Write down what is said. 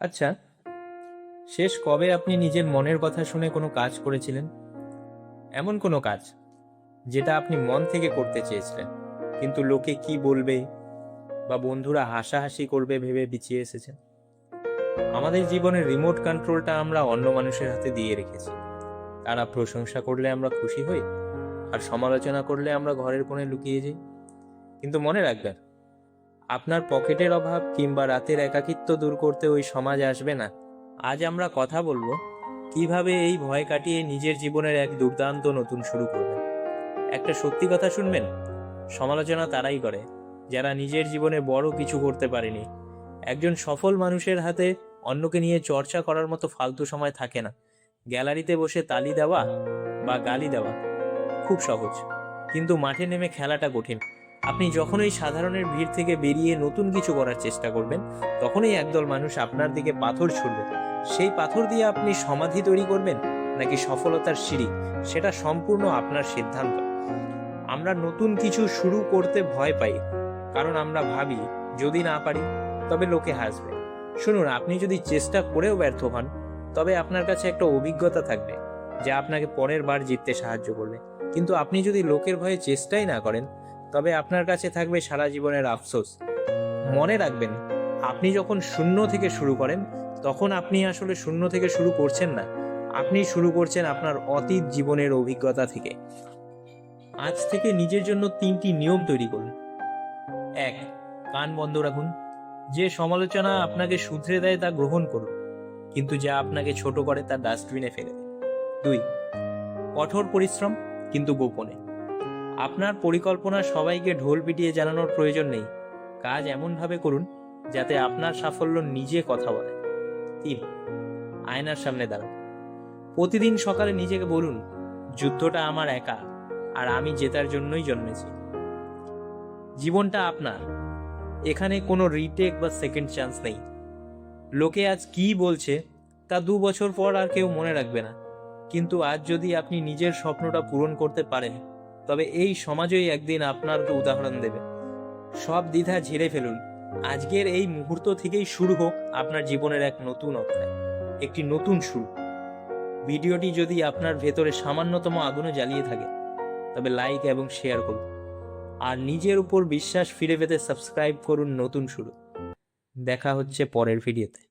আচ্ছা, শেষ কবে আপনি নিজের মনের কথা শুনে কোনো কাজ করেছিলেন? এমন কোনো কাজ যেটা আপনি মন থেকে করতে চেয়েছিলেন, কিন্তু লোকে কি বলবে বা বন্ধুরা হাসাহাসি করবে ভেবে পিছিয়ে এসেছেন? আমাদের জীবনের রিমোট কন্ট্রোলটা আমরা অন্য মানুষের হাতে দিয়ে রেখেছি। তারা প্রশংসা করলে আমরা খুশি হই, আর সমালোচনা করলে আমরা ঘরের কোণে লুকিয়ে যাই। কিন্তু মনে রাখবেন, আপনার পকেটের অভাব কিংবা রাতের একাকিত্ব দূর করতে ওই সমাজ আসবে না। আজ আমরা কথা বলবো কিভাবে এই ভয় কাটিয়ে নিজের জীবনের এক দুর্দান্ত নতুন শুরু করবেন। একটা সত্যি কথা শুনবেন, সমালোচনা তারাই করে যারা নিজের জীবনে বড় কিছু করতে পারেনি। একজন সফল মানুষের হাতে অন্যকে নিয়ে চর্চা করার মতো ফালতু সময় থাকে না। গ্যালারিতে বসে তালি দেওয়া বা গালি দেওয়া খুব সহজ, কিন্তু মাঠে নেমে খেলাটা কঠিন। আপনি যখন এই সাধারণের ভিড় থেকে বেরিয়ে নতুন কিছু করার চেষ্টা করবেন, তখনই একদল মানুষ আপনার দিকে পাথর ছুড়বে। সেই পাথর দিয়ে আপনি সমাধি তৈরি করবেন নাকি সফলতার সিঁড়ি, সেটা সম্পূর্ণ আপনার সিদ্ধান্ত। আমরা নতুন কিছু শুরু করতে ভয় পাই, কারণ আমরা ভাবি যদি না পারি তবে লোকে হাসবে। শুনুন, আপনি যদি চেষ্টা করেও ব্যর্থ হন, তবে আপনার কাছে একটা অভিজ্ঞতা থাকবে যা আপনাকে পরের বার জিততে সাহায্য করবে। কিন্তু আপনি যদি লোকের ভয়ে চেষ্টাই না করেন, তবে আপনার কাছে থাকবে সারা জীবনের আফসোস। মনে রাখবেন, আপনি যখন শূন্য থেকে শুরু করেন, তখন আপনি আসলে শূন্য থেকে শুরু করছেন না, আপনি শুরু করছেন আপনার অতীত জীবনের অভিজ্ঞতা থেকে। আজ থেকে নিজের জন্য 3টি নিয়ম তৈরি করুন। 1. কান বন্ধ রাখুন। যে সমালোচনা আপনাকে শুধরে দেয় তা গ্রহণ করুন, কিন্তু যা আপনাকে ছোট করে তা ডাস্টবিনে ফেলে দিন। 2. কঠোর পরিশ্রম, কিন্তু গোপনে। আপনার পরিকল্পনা সবাইকে ঢোল পিটিয়ে জানানোর প্রয়োজন নেই। কাজ এমনভাবে করুন যাতে আপনার সাফল্য নিজে কথা বলে। 3. আয়নার সামনে দাঁড়ান। প্রতিদিন সকালে নিজেকে বলুন, যুদ্ধটা আমার একা, আর আমি জেতার জন্যই জন্মেছি। জীবনটা আপনার, এখানে কোনো রিটেক বা সেকেন্ড চান্স নেই। লোকে আজ কি বলছে তা 2 বছর পর আর কেউ মনে রাখবে না, কিন্তু আজ যদি আপনি নিজের স্বপ্নটা পূরণ করতে পারেন, তবে এই সমাজই একদিন আপনার উদাহরণ দেবে। সব দ্বিধা ঝেড়ে ফেলুন। আজকের এই মুহূর্ত থেকেই শুরু হোক আপনার জীবনের এক নতুন অধ্যায়, একটি নতুন শুরু। ভিডিওটি যদি আপনার ভেতরে সামান্যতম আগুনও জ্বালিয়ে থাকে, তবে লাইক এবং শেয়ার করুন। আর নিজের উপর বিশ্বাস ফিরে পেতে সাবস্ক্রাইব করুন নতুন শুরু। দেখা হচ্ছে পরের ভিডিওতে।